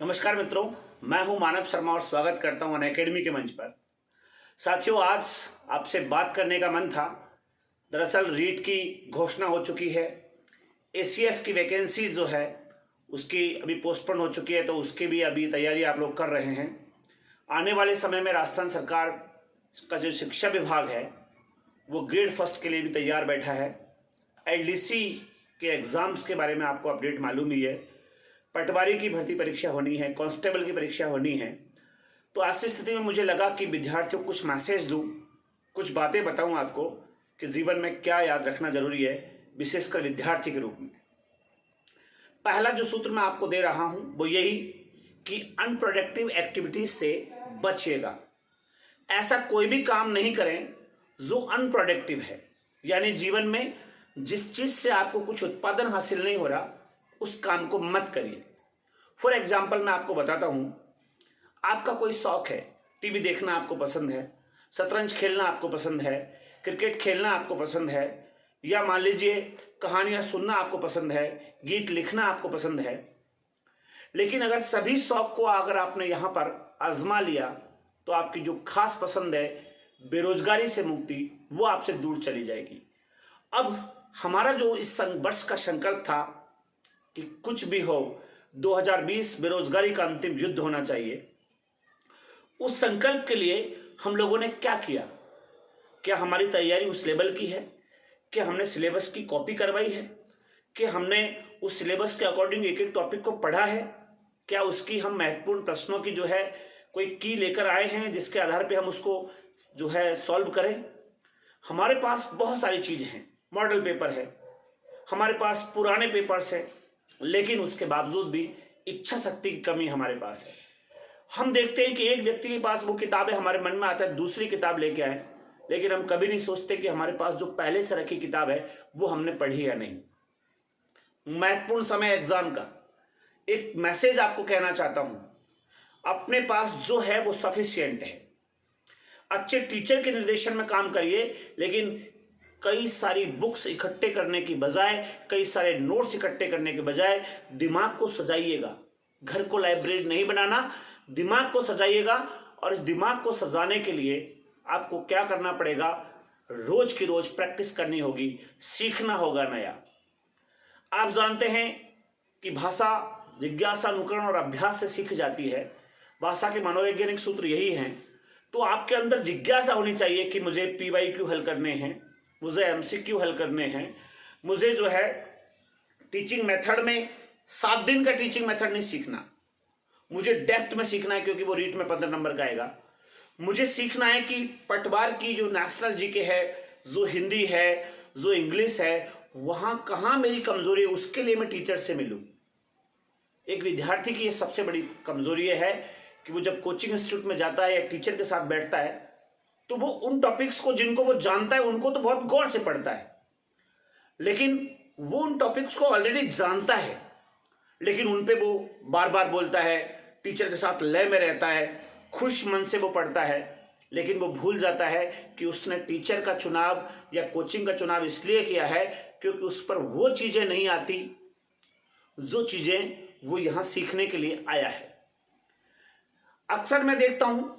नमस्कार मित्रों, मैं हूं मानव शर्मा और स्वागत करता हूं अनअकैडमी के मंच पर। साथियों, आज आपसे बात करने का मन था। दरअसल रीट की घोषणा हो चुकी है। एसीएफ की वैकेंसी जो है उसकी अभी पोस्टपोन हो चुकी है, तो उसकी भी अभी तैयारी आप लोग कर रहे हैं। आने वाले समय में राजस्थान सरकार का जो शिक्षा विभाग है वो ग्रेड फर्स्ट के लिए भी तैयार बैठा है। एलडीसी के एग्ज़ाम्स के बारे में आपको अपडेट मालूम ही है। पटवारी की भर्ती परीक्षा होनी है, कांस्टेबल की परीक्षा होनी है। तो ऐसी स्थिति में मुझे लगा कि विद्यार्थियों को कुछ मैसेज दूं, कुछ बातें बताऊं आपको कि जीवन में क्या याद रखना जरूरी है, विशेषकर विद्यार्थी के रूप में। पहला जो सूत्र मैं आपको दे रहा हूं वो यही कि अनप्रोडक्टिव एक्टिविटीज से बचिएगा। ऐसा कोई भी काम नहीं करें जो अनप्रोडक्टिव है, यानी जीवन में जिस चीज से आपको कुछ उत्पादन हासिल नहीं हो रहा उस काम को मत करिए। फॉर एग्जाम्पल मैं आपको बताता हूं, आपका कोई शौक है, टीवी देखना आपको पसंद है, शतरंज खेलना आपको पसंद है, क्रिकेट खेलना आपको पसंद है, या मान लीजिए कहानियां सुनना आपको पसंद है, गीत लिखना आपको पसंद है। लेकिन अगर सभी शौक को अगर आपने यहां पर आजमा लिया तो आपकी जो खास पसंद है, बेरोजगारी से मुक्ति, वो आपसे दूर चली जाएगी। अब हमारा जो इस वर्ष का संकल्प था कि कुछ भी हो 2020 बेरोजगारी का अंतिम युद्ध होना चाहिए, उस संकल्प के लिए हम लोगों ने क्या किया? क्या हमारी तैयारी उस लेवल की है? क्या हमने सिलेबस की कॉपी करवाई है? कि हमने उस सिलेबस के अकॉर्डिंग एक एक टॉपिक को पढ़ा है? क्या उसकी हम महत्वपूर्ण प्रश्नों की जो है कोई की लेकर आए हैं जिसके आधार पे हम उसको जो है सॉल्व करें? हमारे पास बहुत सारी चीजें हैं, मॉडल पेपर है, हमारे पास पुराने पेपर्स हैं, लेकिन उसके बावजूद भी इच्छा शक्ति की कमी हमारे पास है। हम देखते हैं कि एक व्यक्ति के पास वो किताब है, हमारे मन में आता है दूसरी किताब लेके आए, लेकिन हम कभी नहीं सोचते कि हमारे पास जो पहले से रखी किताब है वो हमने पढ़ी या नहीं। महत्वपूर्ण समय एग्जाम का एक मैसेज आपको कहना चाहता हूं, अपने पास जो है वो सफिशिएंट है। अच्छे टीचर के निर्देशन में काम करिए, लेकिन कई सारी बुक्स इकट्ठे करने की बजाय, कई सारे नोट्स इकट्ठे करने के बजाय दिमाग को सजाइएगा। घर को लाइब्रेरी नहीं बनाना, दिमाग को सजाइएगा। और इस दिमाग को सजाने के लिए आपको क्या करना पड़ेगा? रोज की रोज प्रैक्टिस करनी होगी, सीखना होगा नया। आप जानते हैं कि भाषा जिज्ञासा, अनुकरण और अभ्यास से सीख जाती है। भाषा के मनोवैज्ञानिक सूत्र यही हैं। तो आपके अंदर जिज्ञासा होनी चाहिए कि मुझे PYQ हल करने हैं, मुझे MCQ हल करने हैं, मुझे जो है टीचिंग मेथड में 7 दिन का टीचिंग मेथड नहीं सीखना, मुझे डेप्थ में सीखना है, क्योंकि वो रीट में 15 नंबर का आएगा। मुझे सीखना है कि पटवार की जो नेशनल जीके है, जो हिंदी है, जो इंग्लिश है, वहां कहां मेरी कमजोरी है, उसके लिए मैं टीचर से मिलूं। एक विद्यार्थी की सबसे बड़ी कमजोरी है कि वो जब कोचिंग इंस्टीट्यूट में जाता है या टीचर के साथ बैठता है तो वो उन टॉपिक्स को जिनको वो जानता है उनको तो बहुत गौर से पढ़ता है, लेकिन वो उन टॉपिक्स को ऑलरेडी जानता है, लेकिन उन पे वो बार बार बोलता है, टीचर के साथ लय में रहता है, खुश मन से वो पढ़ता है, लेकिन वो भूल जाता है कि उसने टीचर का चुनाव या कोचिंग का चुनाव इसलिए किया है क्योंकि उस पर वो चीजें नहीं आती जो चीजें वो यहां सीखने के लिए आया है। अक्सर मैं देखता हूं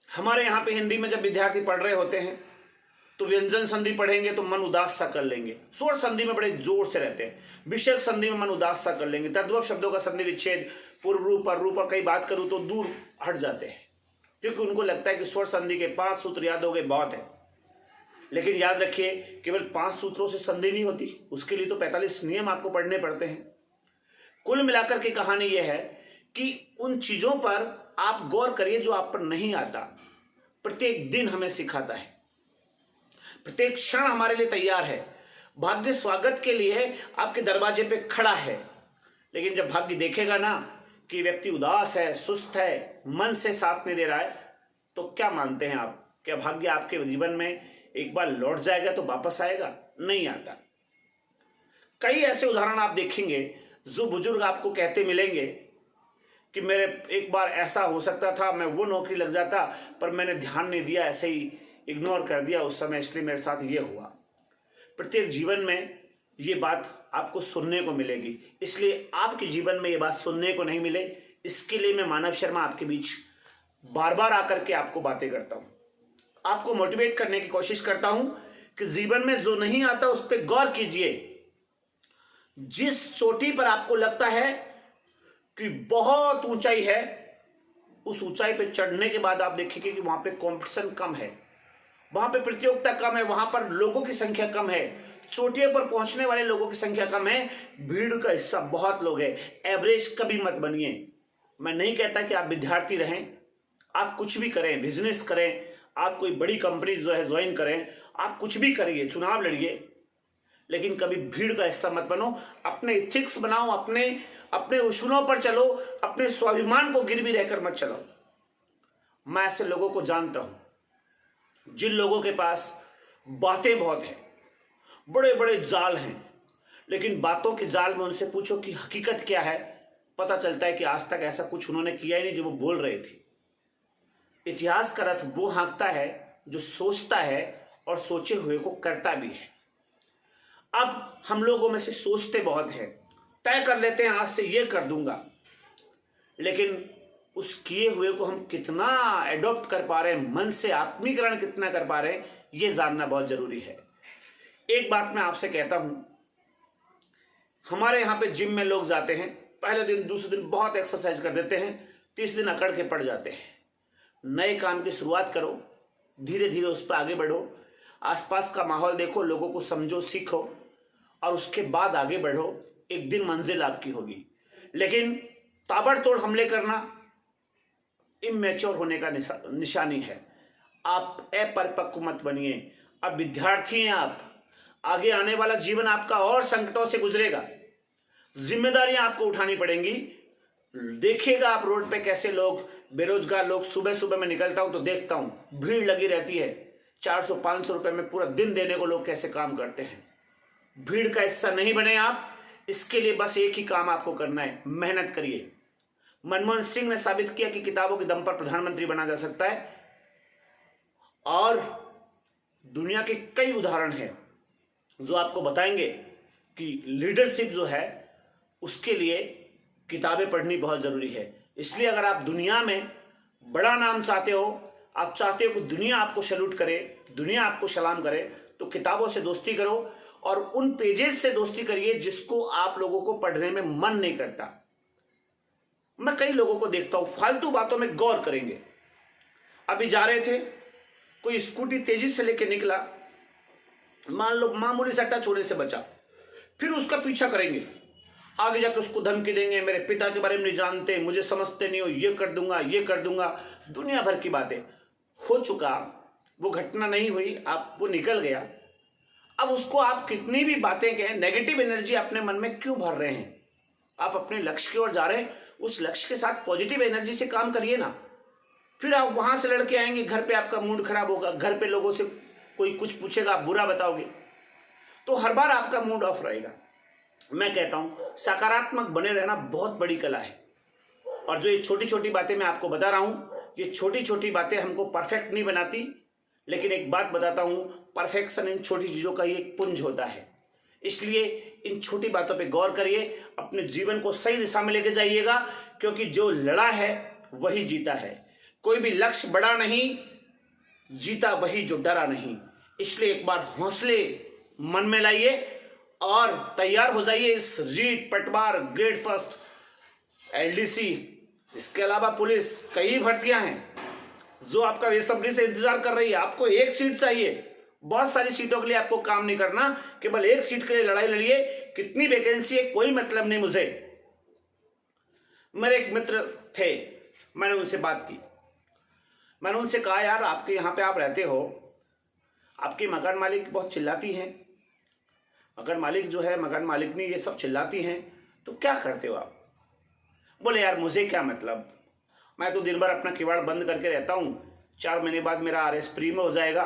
हमारे यहाँ पे हिंदी में जब विद्यार्थी पढ़ रहे होते हैं तो व्यंजन संधि पढ़ेंगे तो मन उदास सा कर लेंगे, स्वर संधि में बड़े जोर से रहते हैं, विषयक संधि में मन उदास सा कर लेंगे, तद्भव शब्दों का संधि विच्छेद, पूर्व रूप पर रूप और कई बात करूं तो दूर हट जाते हैं, क्योंकि उनको लगता है कि स्वर संधि के 5 सूत्र याद हो गए बहुत है। लेकिन याद रखिए, केवल 5 सूत्रों से संधि नहीं होती, उसके लिए तो 45 नियम आपको पढ़ने पड़ते हैं। कुल मिलाकर के कहानी यह है कि उन चीजों पर आप गौर करिए जो आप पर नहीं आता। प्रत्येक दिन हमें सिखाता है, प्रत्येक क्षण हमारे लिए तैयार है। भाग्य स्वागत के लिए आपके दरवाजे पे खड़ा है, लेकिन जब भाग्य देखेगा ना कि व्यक्ति उदास है, सुस्त है, मन से साथ नहीं दे रहा है, तो क्या मानते हैं आप? क्या भाग्य आपके जीवन में एक बार लौट जाएगा तो वापस आएगा? नहीं आता। कई ऐसे उदाहरण आप देखेंगे जो बुजुर्ग आपको कहते मिलेंगे कि मेरे एक बार ऐसा हो सकता था, मैं वो नौकरी लग जाता, पर मैंने ध्यान नहीं दिया, ऐसे ही इग्नोर कर दिया उस समय, इसलिए मेरे साथ ये हुआ। प्रत्येक जीवन में ये बात आपको सुनने को मिलेगी, इसलिए आपके जीवन में ये बात सुनने को नहीं मिले, इसके लिए मैं मानव शर्मा आपके बीच बार बार आकर के आपको बातें करता हूं, आपको मोटिवेट करने की कोशिश करता हूं कि जीवन में जो नहीं आता उस पर गौर कीजिए। जिस चोटी पर आपको लगता है कि बहुत ऊंचाई है, उस ऊंचाई पर चढ़ने के बाद आप देखेंगे कि वहां पे कंपटीशन कम है, वहां पे प्रतियोगिता कम है, वहां पर लोगों की संख्या कम है, चोटियों पर पहुंचने वाले लोगों की संख्या कम है, भीड़ का हिस्सा बहुत लोग है। एवरेज कभी मत बनिए। मैं नहीं कहता कि आप विद्यार्थी रहें, आप कुछ भी करें, बिजनेस करें, आप कोई बड़ी कंपनी जो है ज्वाइन करें, आप कुछ भी करिए, चुनाव लड़िए, लेकिन कभी भीड़ का हिस्सा मत बनो। अपने इथिक्स बनाओ, अपने उसूलों पर चलो, अपने स्वाभिमान को गिरवी रहकर मत चलो। मैं ऐसे लोगों को जानता हूं जिन लोगों के पास बातें बहुत हैं, बड़े बड़े जाल हैं, लेकिन बातों के जाल में उनसे पूछो कि हकीकत क्या है, पता चलता है कि आज तक ऐसा कुछ उन्होंने किया ही नहीं जो वो बोल रहे थे। इतिहास का रथ वो हाँकता है जो सोचता है और सोचे हुए को करता भी है। अब हम लोगों में से सोचते बहुत हैं, तय कर लेते हैं आज से ये कर दूंगा, लेकिन उस किए हुए को हम कितना एडॉप्ट कर पा रहे हैं, मन से आत्मीकरण कितना कर पा रहे हैं, ये जानना बहुत जरूरी है। एक बात मैं आपसे कहता हूं, हमारे यहां पे जिम में लोग जाते हैं, पहले दिन दूसरे दिन बहुत एक्सरसाइज कर देते हैं, तीसरे दिन अकड़ के पड़ जाते हैं। नए काम की शुरुआत करो, धीरे धीरे उस पर आगे बढ़ो, आसपास का माहौल देखो, लोगों को समझो, सीखो और उसके बाद आगे बढ़ो। एक दिन मंजिल आपकी होगी। लेकिन ताबड़तोड़ हमले करना इमैच्योर होने का निशानी है। आप अपरिपक्व मत बनिए। अब विद्यार्थी हैं आप, आगे आने वाला जीवन आपका और संकटों से गुजरेगा, जिम्मेदारियां आपको उठानी पड़ेंगी। देखिएगा आप रोड पे कैसे लोग, बेरोजगार लोग, सुबह सुबह मैं निकलता हूं तो देखता हूं भीड़ लगी रहती है, 400-500 रुपए में पूरा दिन देने को लोग कैसे काम करते हैं। भीड़ का हिस्सा नहीं बने आप। इसके लिए बस एक ही काम आपको करना है, मेहनत करिए। मनमोहन सिंह ने साबित किया कि किताबों के दम पर प्रधानमंत्री बना जा सकता है, और दुनिया के कई उदाहरण हैं जो आपको बताएंगे कि लीडरशिप जो है उसके लिए किताबें पढ़नी बहुत जरूरी है। इसलिए अगर आप दुनिया में बड़ा नाम चाहते हो, आप चाहते हो कि दुनिया आपको सैल्यूट करे, दुनिया आपको सलाम करे, तो किताबों से दोस्ती करो और उन पेजेस से दोस्ती करिए जिसको आप लोगों को पढ़ने में मन नहीं करता। मैं कई लोगों को देखता हूं फालतू बातों में गौर करेंगे। अभी जा रहे थे, कोई स्कूटी तेजी से लेके निकला, मान लो मामूली सा टच होने से बचा, फिर उसका पीछा करेंगे, आगे जाकर उसको धमकी देंगे, मेरे पिता के बारे में नहीं जानते, मुझे समझते नहीं हो, ये कर दूंगा, ये कर दूंगा, दुनिया भर की बातें। हो चुका, वो घटना नहीं हुई, आप वो निकल गया। अब उसको आप कितनी भी बातें कहें, नेगेटिव एनर्जी अपने मन में क्यों भर रहे हैं? आप अपने लक्ष्य की ओर जा रहे हैं, उस लक्ष्य के साथ पॉजिटिव एनर्जी से काम करिए ना। फिर आप वहां से लड़के आएंगे, घर पे आपका मूड खराब होगा, घर पे लोगों से कोई कुछ पूछेगा, आप बुरा बताओगे, तो हर बार आपका मूड ऑफ रहेगा। मैं कहता हूं सकारात्मक बने रहना बहुत बड़ी कला है। और जो ये छोटी छोटी बातें मैं आपको बता रहा हूं, ये छोटी छोटी बातें हमको परफेक्ट नहीं बनाती, लेकिन एक बात बताता हूं, परफेक्शन इन छोटी चीजों का ही एक पुंज होता है। इसलिए इन छोटी बातों पे गौर करिए, अपने जीवन को सही दिशा में लेके जाइएगा, क्योंकि जो लड़ा है वही जीता है। कोई भी लक्ष्य बड़ा नहीं, जीता वही जो डरा नहीं। इसलिए एक बार हौसले मन में लाइए और तैयार हो जाइए इस रीट, पटवार, ग्रेड फर्स्ट, एलडीसी, इसके अलावा पुलिस, कई भर्तियां हैं जो आपका बेसब्री से इंतजार कर रही है। आपको एक सीट चाहिए, बहुत सारी सीटों के लिए आपको काम नहीं करना, केवल एक सीट के लिए लड़ाई लड़िए। कितनी वैकेंसी है कोई मतलब नहीं मुझे। मेरे एक मित्र थे, मैंने उनसे बात की, मैंने उनसे कहा यार आपके यहाँ पे आप रहते हो, आपकी मकान मालिक बहुत चिल्लाती हैं, मकान मालिक जो है, मकान मालिकनी, ये सब चिल्लाती हैं, तो क्या करते हो आप? बोले यार मुझे क्या मतलब, मैं तो दिन भर अपना किवाड़ बंद करके रहता हूँ, 4 महीने बाद मेरा आरएस प्री में हो जाएगा,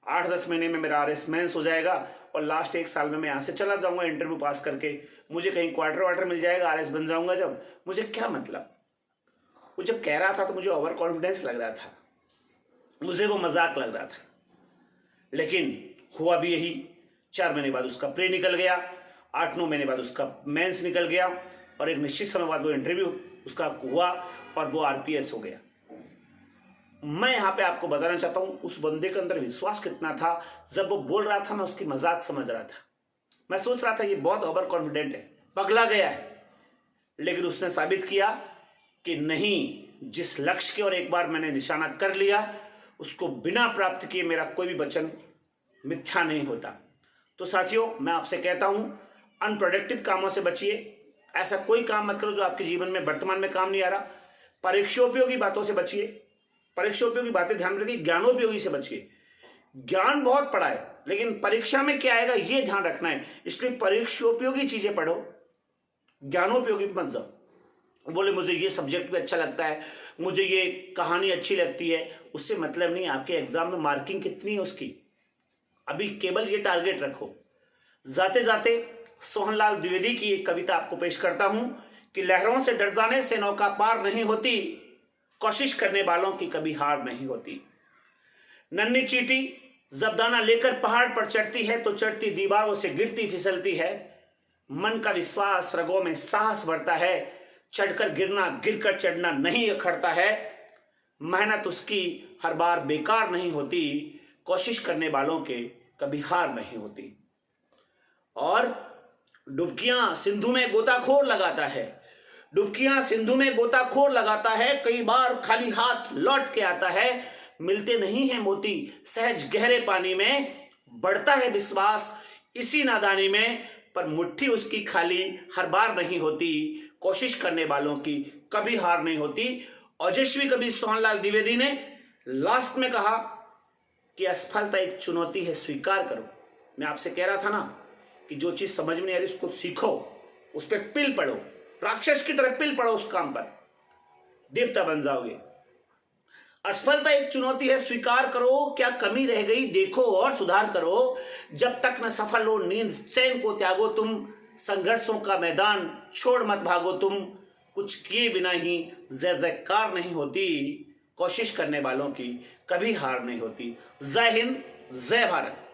8-10 महीने में मेरा आरएस मेंस हो जाएगा, और लास्ट 1 साल में मैं यहाँ से चला जाऊंगा इंटरव्यू पास करके, मुझे कहीं क्वार्टर वाटर मिल जाएगा, आरएस बन जाऊंगा जब, मुझे क्या मतलब। वो जब कह रहा था तो मुझे ओवर कॉन्फिडेंस लग रहा था, मुझे वो मजाक लग रहा था, लेकिन हुआ भी यही। 4 महीने बाद उसका प्री निकल गया, 8-9 महीने बाद उसका मेंस निकल गया, और एक निश्चित समय बाद वो इंटरव्यू उसका हुआ और वो RPS हो गया। मैं यहाँ पे आपको बताना चाहता हूँ उस बंदे के अंदर विश्वास कितना था। जब वो बोल रहा था मैं उसकी मजाक समझ रहा था, मैं सोच रहा था ये बहुत ओवर कॉन्फिडेंट है, पगला गया है। लेकिन उसने साबित किया कि नहीं, जिस लक्ष्य की ओर एक बार मैंने निशाना कर लिया उसको बिना प्राप्त किए मेरा कोई भी वचन मिथ्या नहीं होता। तो साथियों, मैं आपसे कहता हूं अनप्रोडक्टिव कामों से बचिए। ऐसा कोई काम मत करो जो आपके जीवन में वर्तमान में काम नहीं आ रहा। परीक्षोपयोगी बातों से बचिए। परीक्षोपयोगी बातें ध्यान रखिए, ज्ञानोपयोगी से बचिए। ज्ञान बहुत पढ़ा है लेकिन परीक्षा में क्या आएगा ये ध्यान रखना है। इसलिए परीक्षोपयोगी चीजें पढ़ो, ज्ञानोपयोगी मत जाओ। बोले मुझे ये सब्जेक्ट भी अच्छा लगता है, मुझे ये कहानी अच्छी लगती है, उससे मतलब नहीं। आपके एग्जाम में मार्किंग कितनी है उसकी, अभी केवल ये टारगेट रखो। जाते जाते सोहनलाल द्विवेदी की एक कविता आपको पेश करता हूं कि लहरों से डर जाने से नौका पार नहीं होती, कोशिश करने वालों की कभी हार नहीं होती। नन्ही चींटी जब दाना लेकर पहाड़ पर चढ़ती है तो चढ़ती दीवारों से गिरती फिसलती है। मन का विश्वास, रगों में साहस बढ़ता है, चढ़कर गिरना गिरकर चढ़ना नहीं अखड़ता है। मेहनत उसकी हर बार बेकार नहीं होती, कोशिश करने वालों के कभी हार नहीं होती। और डुबकियां सिंधु में गोताखोर लगाता है, डुबकियां सिंधु में गोताखोर लगाता है, कई बार खाली हाथ लौट के आता है। मिलते नहीं है मोती सहज गहरे पानी में, बढ़ता है विश्वास इसी नादानी में, पर मुट्ठी उसकी खाली हर बार नहीं होती, कोशिश करने वालों की कभी हार नहीं होती। ओजस्वी कवि सोहनलाल द्विवेदी ने लास्ट में कहा कि असफलता एक चुनौती है, स्वीकार करो। मैं आपसे कह रहा था ना कि जो चीज समझ में नहीं आ रही उसको सीखो, उस पर पिल पड़ो, राक्षस की तरह पिल पड़ो उस काम पर, देवता बन जाओगे। असफलता एक चुनौती है, स्वीकार करो, क्या कमी रह गई देखो और सुधार करो। जब तक न सफल हो नींद चैन को त्यागो तुम, संघर्षों का मैदान छोड़ मत भागो तुम। कुछ किए बिना ही जय जयकार नहीं होती, कोशिश करने वालों की कभी हार नहीं होती। जय हिंद, जय भारत।